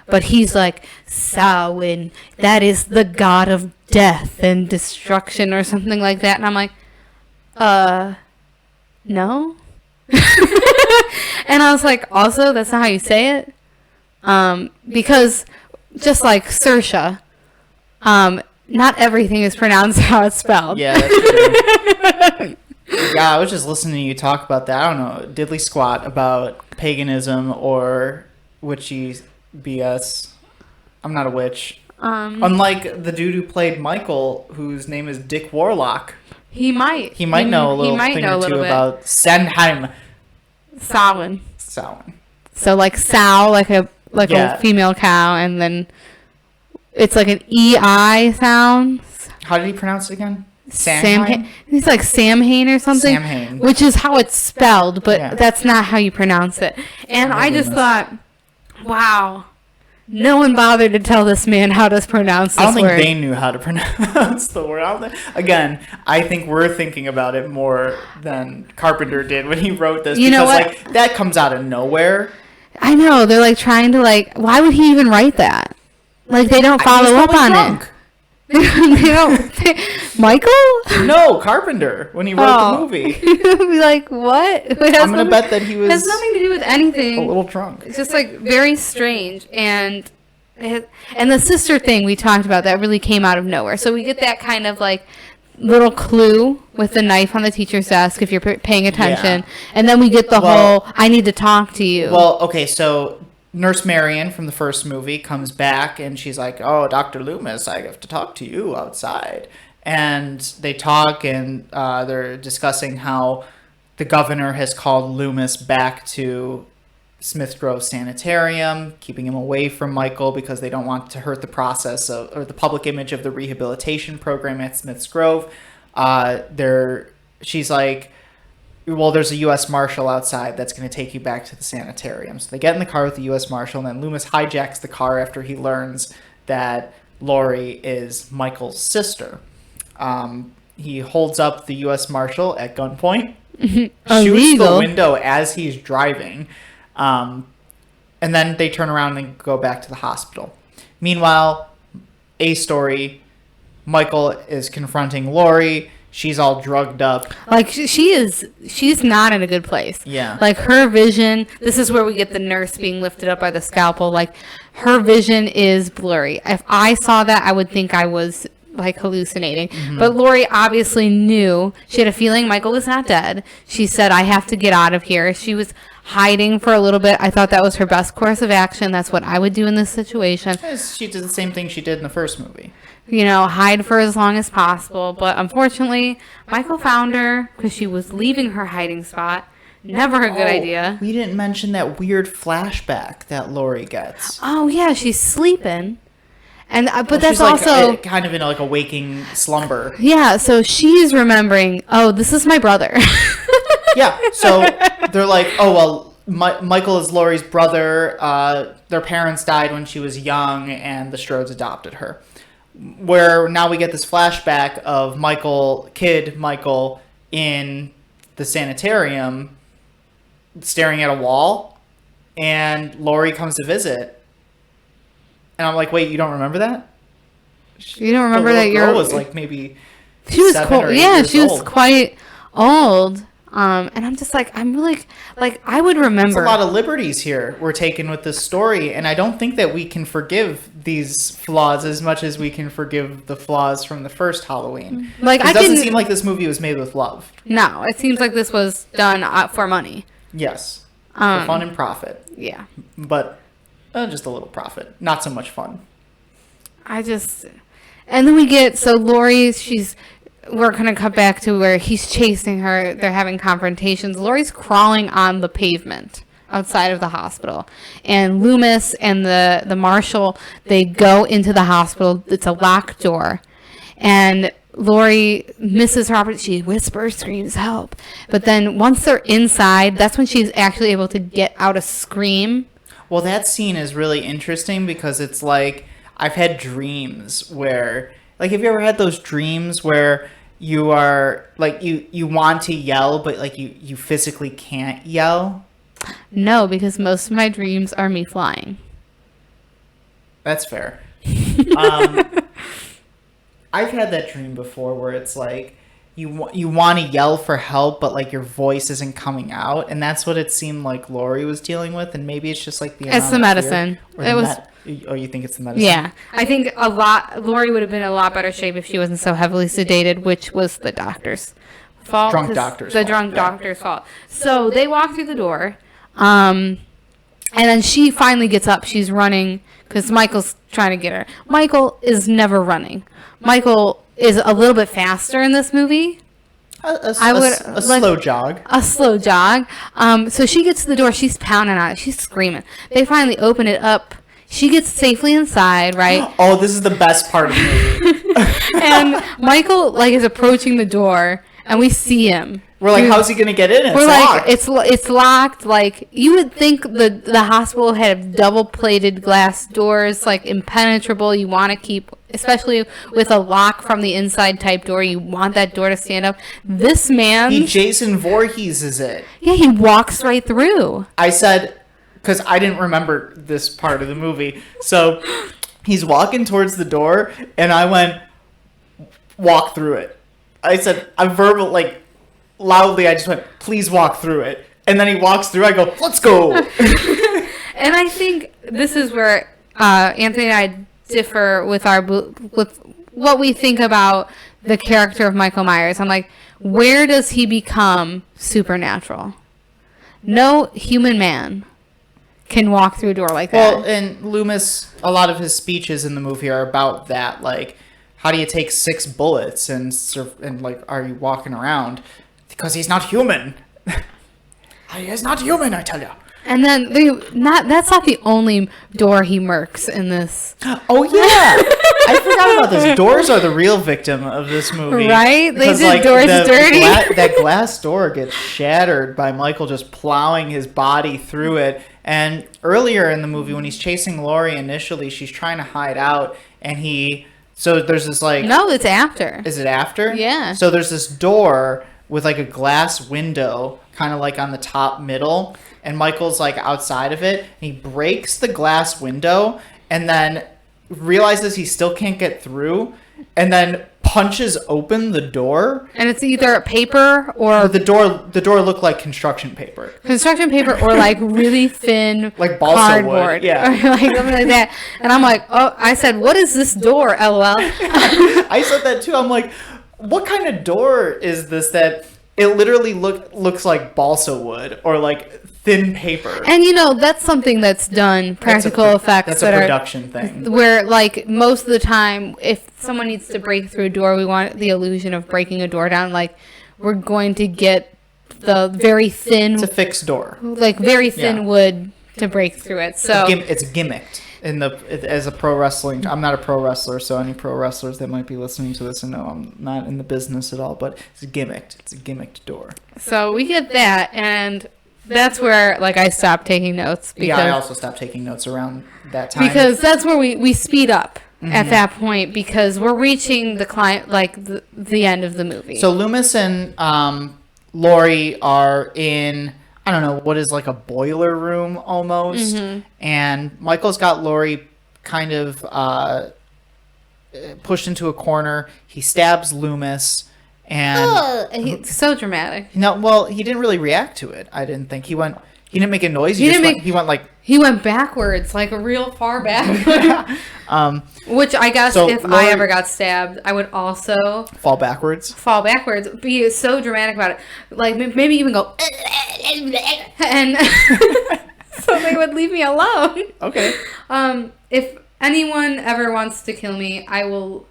But he's like, Samhain, that is the god of death and destruction or something like that. And I'm like, no. And I was like, also, that's not how you say it. Because just like Saoirse, not everything is pronounced how it's spelled. Yeah, that's true. Yeah, I was just listening to you talk about that. I don't know, diddly squat about paganism or witchy BS. I'm not a witch. Unlike the dude who played Michael, whose name is Dick Warlock. He might know a little thing or two about Sandheim. Samhain. Samhain. So like sow, like a female cow, and then it's like an EI sound. How did he pronounce it again? Samhain? It's like Samhain or something. Samhain. Which is how it's spelled, but that's not how you pronounce it. And I just thought, wow, no one bothered to tell this man how to pronounce this word. I don't think they knew how to pronounce the word. Again, I think we're thinking about it more than Carpenter did when he wrote this. You know what? Like, that comes out of nowhere. I know. They're like trying to like, why would he even write that? Like, they don't follow up on it. They don't. Michael? No, Carpenter, when he wrote the movie. Be like, what? I'm going to bet that he was... It has nothing to do with anything. A little drunk. It's just, like, very strange. And the sister thing we talked about, that really came out of nowhere. So we get that kind of, like, little clue with the knife on the teacher's desk, if you're paying attention. Yeah. And then we get the whole, I need to talk to you. Well, okay, so... Nurse Marion from the first movie comes back, and she's like, oh, Dr. Loomis, I have to talk to you outside. And they talk, and they're discussing how the governor has called Loomis back to Smith Grove Sanitarium, keeping him away from Michael because they don't want to hurt the process or the public image of the rehabilitation program at Smith's Grove. She's like, well, there's a U.S. Marshal outside that's going to take you back to the sanitarium. So they get in the car with the U.S. Marshal, and then Loomis hijacks the car after he learns that Lori is Michael's sister. He holds up the U.S. Marshal at gunpoint, shoots the window as he's driving, and then they turn around and go back to the hospital. Meanwhile, A story, Michael is confronting Lori. She's all drugged up. Like, she's not in a good place. Yeah. Like, her vision, this is where we get the nurse being lifted up by the scalpel. Like, her vision is blurry. If I saw that, I would think I was, like, hallucinating. Mm-hmm. But Lori obviously knew. She had a feeling Michael was not dead. She said, I have to get out of here. She was hiding for a little bit. I thought that was her best course of action. That's what I would do in this situation. She did the same thing she did in the first movie. You know, hide for as long as possible. But unfortunately, Michael found her because she was leaving her hiding spot. Never a good idea. We didn't mention that weird flashback that Lori gets. Oh, yeah, she's sleeping. And but that's also... Like, kind of in like a waking slumber. Yeah, so she's remembering, oh, this is my brother. Yeah, so they're like, oh, well, Michael is Laurie's brother. Their parents died when she was young, and the Strodes adopted her. Where now we get this flashback of Michael in the sanitarium staring at a wall, and Laurie comes to visit. And I'm like, wait, you don't remember that? You don't remember that girl was like maybe she was 7 or 8 yeah, years she was old. quite old. And I'm just like, I'm really, like, I would remember. There's a lot of liberties here we're taking with this story, and I don't think that we can forgive these flaws as much as we can forgive the flaws from the first Halloween. Like, it doesn't seem like this movie was made with love. No, it seems like this was done for money. Yes. For fun and profit. Yeah. But just a little profit. Not so much fun. And then we get, so Laurie, we're going to cut back to where he's chasing her. They're having confrontations. Laurie's crawling on the pavement outside of the hospital. And Loomis and the marshal, they go into the hospital. It's a locked door. And Laurie misses her opportunity. She whispers, screams, help. But then once they're inside, that's when she's actually able to get out a scream. Well, that scene is really interesting because it's like, I've had dreams where, like, have you ever had those dreams where you are, like, you want to yell, but, like, you physically can't yell? No, because most of my dreams are me flying. That's fair. I've had that dream before where it's like, you want to yell for help, but, like, your voice isn't coming out, and that's what it seemed like Laurie was dealing with, and maybe it's just, like, it's the medicine. Oh, you think it's the medicine? Yeah. I think Laurie would have been in a lot better shape if she wasn't so heavily sedated, which was the doctor's fault. Drunk doctor's fault. So they walk through the door, and then she finally gets up. She's running because Michael's trying to get her. Michael is never running. Michael is a little bit faster in this movie. A slow jog. A slow jog. So she gets to the door. She's pounding on it. She's screaming. They finally open it up. She gets safely inside, right? Oh, this is the best part of the movie. And Michael, like, is approaching the door, and we see him. We're like, how's he gonna get in? It's locked. It's locked. Like, you would think the hospital had double-plated glass doors, like, impenetrable. You want to keep, especially with a lock from the inside type door, you want that door to stand up. This man, he Jason Voorhees is it? Yeah, he walks right through. I said, because I didn't remember this part of the movie, so he's walking towards the door, and I went, walk through it. I said, loudly, I just went, please walk through it. And then he walks through, I go, let's go. And I think this is where Anthony and I differ with what we think about the character of Michael Myers. I'm like, where does he become supernatural? No human man can walk through a door like that. Well, and Loomis, a lot of his speeches in the movie are about that. Like, how do you take 6 bullets and like, are you walking around? Because he's not human. He's not human, I tell you. And then that's not the only door he murks in this. Oh yeah, I forgot about this. Doors are the real victim of this movie, right? Because, they did doors dirty. That glass door gets shattered by Michael just plowing his body through it. And earlier in the movie, when he's chasing Laurie, initially she's trying to hide out, and so there's this like. No, it's after. Is it after? Yeah. So there's this door with like a glass window, kind of like on the top middle. And Michael's like outside of it, and he breaks the glass window and then realizes he still can't get through and then punches open the door. And it's either paper or the door looked like construction paper. Construction paper or like really thin like balsa cardboard. Wood. Yeah. Or like something like that. And I'm like, oh, I said, what is this door, LOL? I said that too. I'm like, what kind of door is this that it literally looks like balsa wood or like thin paper? And that's something that's done, practical effects. That's a production thing. Where like most of the time, if someone needs to break through a door, we want the illusion of breaking a door down. Like we're going to get the very thin. It's a fixed door. Like very thin wood to break through it. So it's gimmicked. As a pro wrestling, I'm not a pro wrestler, so any pro wrestlers that might be listening to this and know I'm not in the business at all, but it's gimmicked. It's a gimmicked door. So we get that, and that's where like I stopped taking notes. Because, I also stopped taking notes around that time. Because that's where we speed up at that point because we're reaching the client, like the end of the movie. So Loomis and Laurie are in, I don't know, what is like a boiler room almost. And Michael's got Laurie kind of pushed into a corner. He stabs Loomis. And he's so dramatic. No, well, he didn't really react to it. I didn't think he didn't make a noise. He went backwards, like a real far back. Which I guess if I ever got stabbed, I would also fall backwards, be so dramatic about it, like maybe even go and so they would leave me alone. Okay. If anyone ever wants to kill me, I will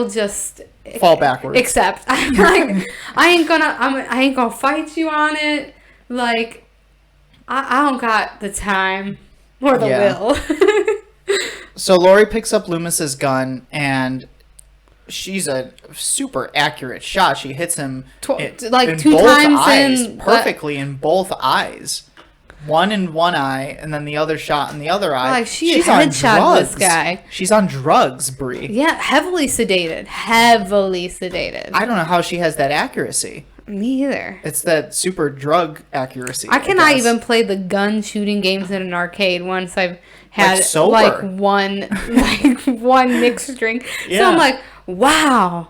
just fall backwards. Except I'm like, I ain't gonna fight you on it. Like, I don't got the time or the will. So Laurie picks up Loomis's gun, and she's a super accurate shot. She hits him like in 2 both times eyes, perfectly in both eyes. One in one eye, and then the other shot in the other eye. Like she's headshot this guy. She's on drugs, Brie. Yeah, heavily sedated. I don't know how she has that accuracy. Me either. It's that super drug accuracy. I cannot even play the gun shooting games in an arcade once I've had one mixed drink. Yeah. So I'm like, wow.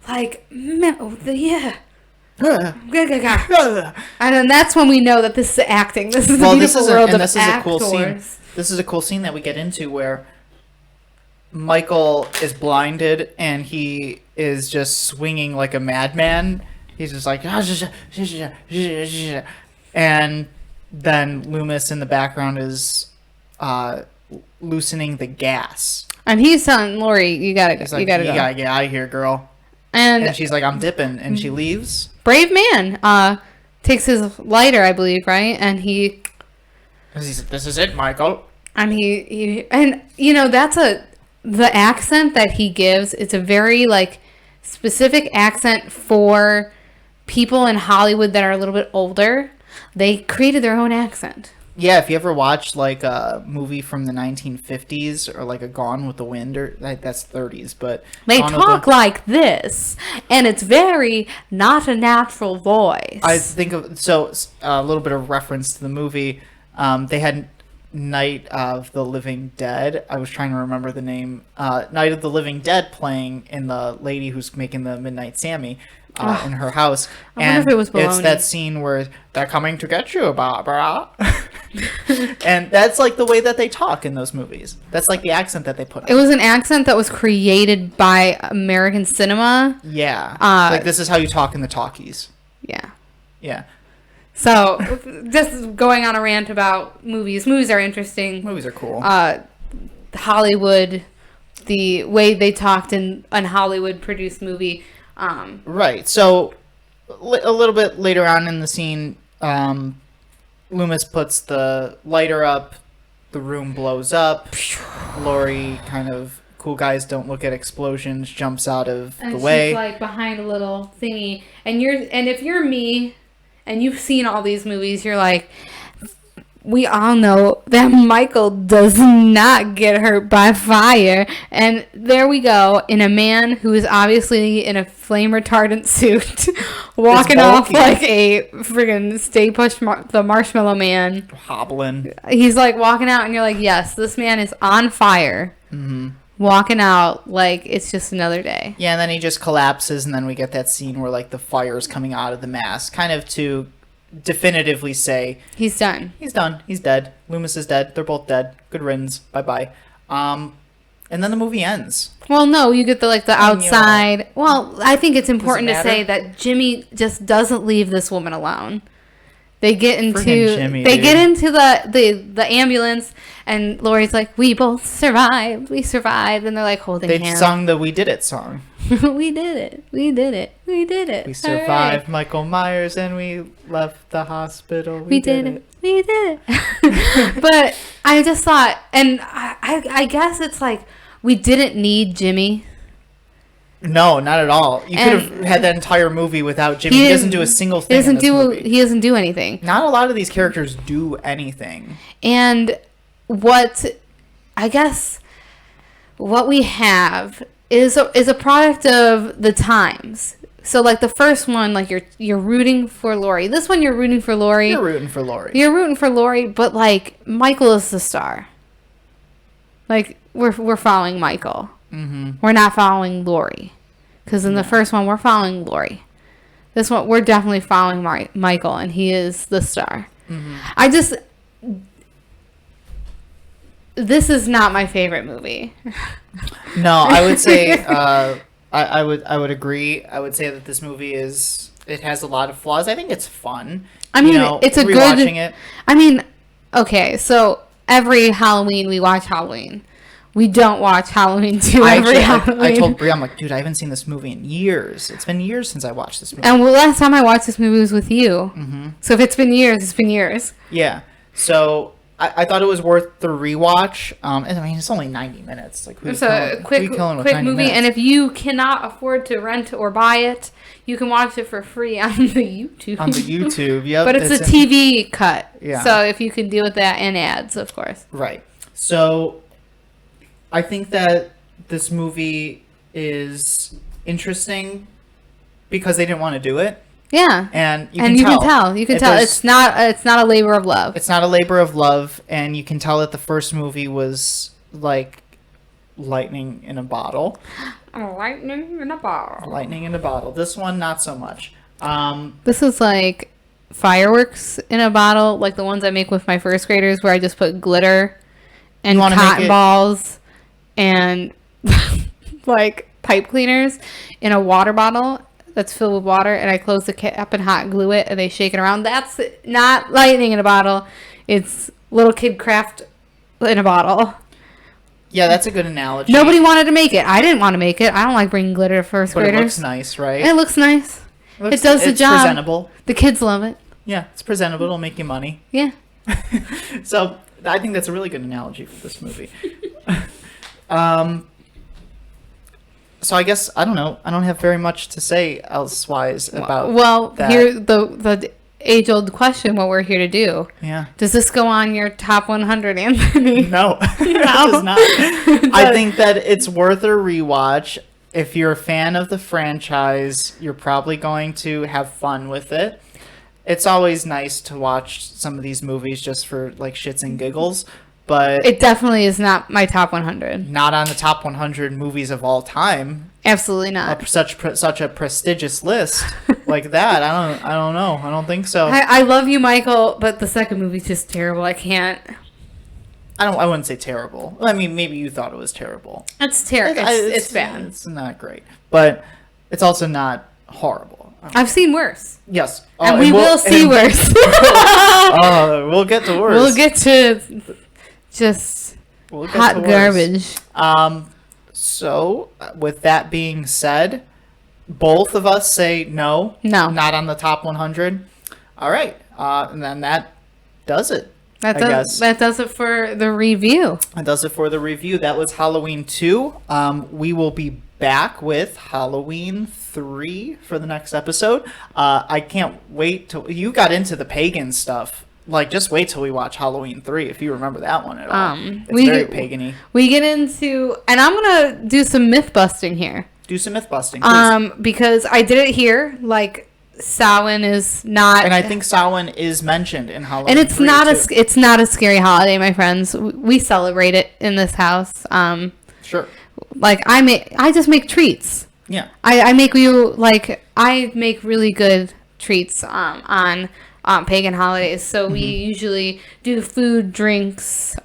Like, yeah. And then that's when we know that this is acting. This is the beautiful world of actors. This is a cool scene that we get into where Michael is blinded and he is just swinging like a madman. He's just like, and then Loomis in the background is loosening the gas. And he's telling Laurie, you gotta go. You gotta get out of here, girl. And she's like, I'm dipping, and she leaves. Brave man takes his lighter, I believe, right? And he said, "This is it, Michael." And and you know, that's the accent that he gives. It's a very like specific accent for people in Hollywood that are a little bit older. They created their own accent. Yeah, if you ever watched like a movie from the 1950s or like a Gone with the Wind, or that's 30s, but they talk like this, and it's very not a natural voice. I think of a little bit of reference to the movie. They had Night of the Living Dead. I was trying to remember the name. Night of the Living Dead playing in the lady who's making the Midnight Sammy. In her house. I wonder if it was baloney. It's that scene where they're coming to get you, Barbara. And that's like the way that they talk in those movies. That's like the accent that they put on. It was an accent that was created by American cinema. Yeah. Like this is how you talk in the talkies. Yeah. Yeah. So, just going on a rant about movies. Movies are interesting. Movies are cool. Hollywood, the way they talked in a Hollywood produced movie. Right. So a little bit later on in the scene, Loomis puts the lighter up. The room blows up. Laurie, kind of cool guys don't look at explosions, jumps out of the way. She's like behind a little thingy. And if you're me and you've seen all these movies, you're like, we all know that Michael does not get hurt by fire. And there we go, in a man who is obviously in a flame retardant suit, walking off like a friggin' Stay Puft the Marshmallow Man. Hobbling. He's like walking out and you're like, yes, this man is on fire. Mm-hmm. Walking out like it's just another day. Yeah, and then he just collapses, and then we get that scene where like the fire is coming out of the mask, kind of to definitively say he's done. He's dead. Loomis is dead. They're both dead. Good riddance. Bye. And then the movie ends. Well, no, you get the outside. Well, I think it's important to say that Jimmy just doesn't leave this woman alone. They get into the ambulance, and Laurie's like, "We both survived. We survived," and they're like holding hands. They sung the "We Did It" song. We did it. We did it. We did it. We survived Michael Myers, and we left the hospital. We did it. We did it. But I just thought, and I guess it's like we didn't need Jimmy. No, not at all. You could have had that entire movie without Jimmy. He doesn't do a single thing in this movie. He doesn't do anything. Not a lot of these characters do anything. And I guess what we have is a product of the times. So like the first one, like you're rooting for Laurie. This one you're rooting for Laurie. You're rooting for Laurie. You're rooting for Laurie, but like Michael is the star. Like we're following Michael. Mm-hmm. We're not following Laurie, because in the first one we're following Laurie. This one we're definitely following Michael, and he is the star. Mm-hmm. This is not my favorite movie. No, I would say I would agree. I would say that this movie it has a lot of flaws. I think it's fun. I mean, it's a rewatching it. I mean, okay, so every Halloween we watch Halloween. We don't watch Halloween 2 Halloween. I told Brie, I'm like, dude, I haven't seen this movie in years. It's been years since I watched this movie. And the last time I watched this movie was with you. Mm-hmm. So if it's been years, it's been years. Yeah. So I thought it was worth the rewatch. I mean, it's only 90 minutes. Like, it's a quick movie. And if you cannot afford to rent or buy it, you can watch it for free on the YouTube. On the YouTube, yep. But it's a TV cut. Yeah. So if you can deal with that and ads, of course. Right. So I think that this movie is interesting because they didn't want to do it. Yeah. And you can tell. You can tell. It's not a labor of love. It's not a labor of love, and you can tell that the first movie was like lightning in a bottle. Lightning in a bottle. Lightning in a bottle. This one, not so much. This is like fireworks in a bottle, like the ones I make with my first graders, where I just put glitter and cotton balls and like pipe cleaners in a water bottle that's filled with water, and I close the cap and hot glue it, and they shake it around. That's not lightning in a bottle. It's little kid craft in a bottle. Yeah, that's a good analogy. Nobody wanted to make it. I didn't want to make it. I don't like bringing glitter to first graders. But it looks nice, right? It looks nice. It does the job. It's presentable. The kids love it. Yeah, it's presentable. It'll make you money. Yeah. So I think that's a really good analogy for this movie. So I guess I don't know. I don't have very much to say elsewise about. That. Here the age-old question: what we're here to do? Yeah. Does this go on your top 100, Anthony? No, it does not. I think that it's worth a rewatch. If you're a fan of the franchise, you're probably going to have fun with it. It's always nice to watch some of these movies just for like shits and giggles. But it definitely is not my top 100. Not on the top 100 movies of all time. Absolutely not. Such a prestigious list like that. I don't know. I don't think so. I love you, Michael, but the second movie's just terrible. I can't. I wouldn't say terrible. I mean, maybe you thought it was terrible. It's terrible. It's bad. It's not great, but it's also not horrible. I've seen worse. Yes, and we will see worse. We'll get to worse. We'll get to. Just hot garbage. So, with that being said, both of us say no. No. Not on the top 100. All right. And then that does it. That does it for the review. That does it for the review. That was Halloween 2. We will be back with Halloween 3 for the next episode. I can't wait till you got into the pagan stuff. Like, just wait till we watch Halloween 3, if you remember that one at all. It's very pagan-y. We get into... And I'm going to do some myth-busting here. Do some myth-busting, please. Because I did it here. Like, Samhain is not... And I think Samhain is mentioned in Halloween And it's not a scary holiday, my friends. We celebrate it in this house. Sure. Like, I just make treats. Yeah. I make really good treats on pagan holidays. So we usually do food, drinks.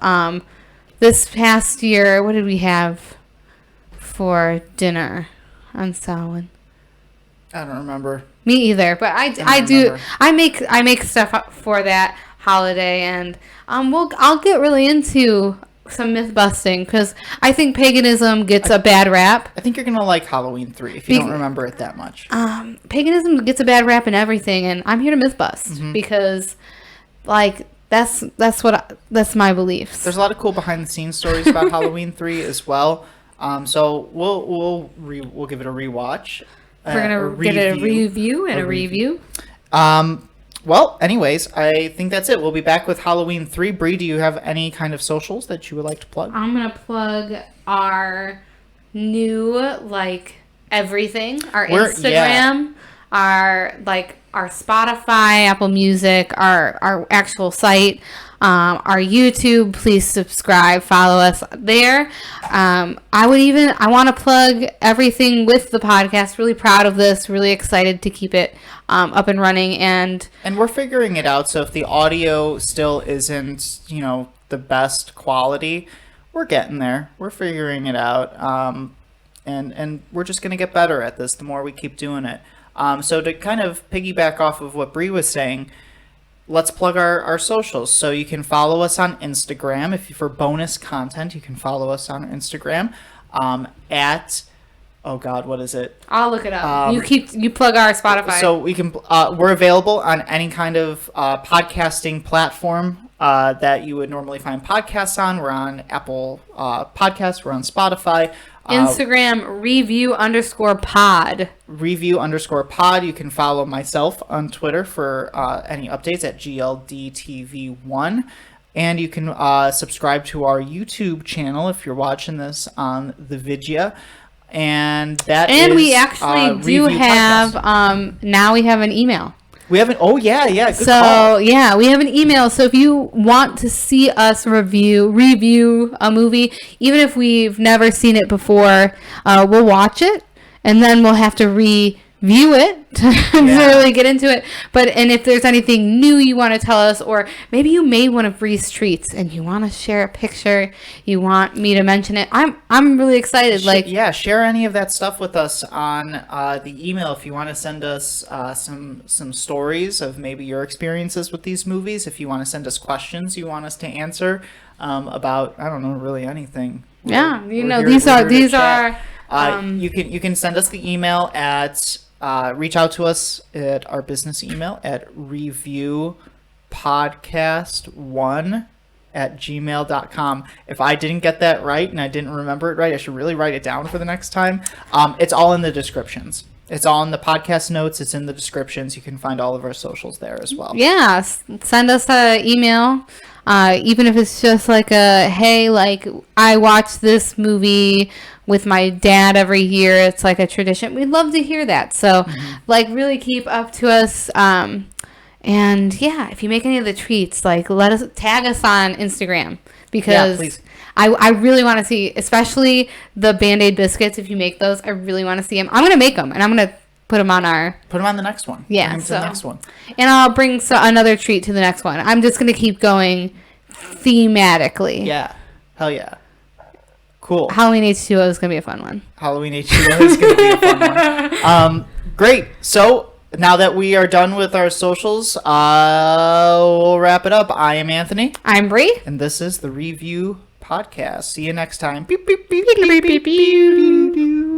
This past year, what did we have for dinner on Samhain? I don't remember. Me either, but I do. I make stuff for that holiday, and I'll get really into some myth busting because I think paganism gets a bad rap. I think you're gonna like Halloween 3 if you don't remember it that much. Paganism gets a bad rap and everything, and I'm here to myth bust because, like, that's my beliefs. There's a lot of cool behind the scenes stories about Halloween 3 as well. So we'll give it a rewatch. We're gonna get a review and a review. Well, anyways, I think that's it. We'll be back with Halloween 3. Brie, do you have any kind of socials that you would like to plug? I'm gonna plug our new everything, our Instagram, our Spotify, Apple Music, our actual site, our YouTube. Please subscribe, follow us there. I want to plug everything with the podcast. Really proud of this. Really excited to keep it up and running, and we're figuring it out. So if the audio still isn't, the best quality, we're getting there. We're figuring it out. And we're just going to get better at this the more we keep doing it. So to kind of piggyback off of what Brie was saying, let's plug our socials. So you can follow us on Instagram. For bonus content, you can follow us on Instagram at, oh God, what is it? I'll look it up. You plug our Spotify. So we can, we're available on any kind of podcasting platform that you would normally find podcasts on. We're on Apple Podcasts. We're on Spotify. Instagram review_pod. Review_pod. You can follow myself on Twitter for any updates at GLDTV1. And you can subscribe to our YouTube channel if you're watching this on the Vidya. And we actually do have now we have an email. We haven't. Oh yeah, good so call. Yeah, we have an email. So if you want to see us review a movie, even if we've never seen it before, we'll watch it and then we'll have to review it to really get into it. And if there's anything new you want to tell us, or maybe you made one of Bree's treats and you want to share a picture, you want me to mention it, I'm really excited. Share any of that stuff with us on the email if you want to send us some stories of maybe your experiences with these movies. If you want to send us questions you want us to answer about, I don't know, really anything. These are. You can send us the email at reach out to us at our business email at reviewpodcast1@gmail.com. If I didn't get that right and I didn't remember it right, I should really write it down for the next time. It's all in the descriptions. It's all in the podcast notes. It's in the descriptions. You can find all of our socials there as well. Yeah, send us an email. Even if it's just hey, I watch this movie with my dad every year. It's like a tradition. We'd love to hear that. So, really keep up to us. And if you make any of the treats, let us tag us on Instagram because please. I really want to see, especially the Band-Aid biscuits. If you make those, I really want to see them. I'm gonna make them and I'm gonna put them on the next one. Yeah, to the next one. And I'll bring another treat to the next one. I'm just gonna keep going thematically. Yeah, hell yeah. Cool. Halloween H2O is going to be a fun one. Halloween H2O is going to be a fun one. Great. So now that we are done with our socials, we'll wrap it up. I am Anthony. I'm Brie. And this is the Review Podcast. See you next time. Beep, beep, beep, beep, beep, beep, beep, beep.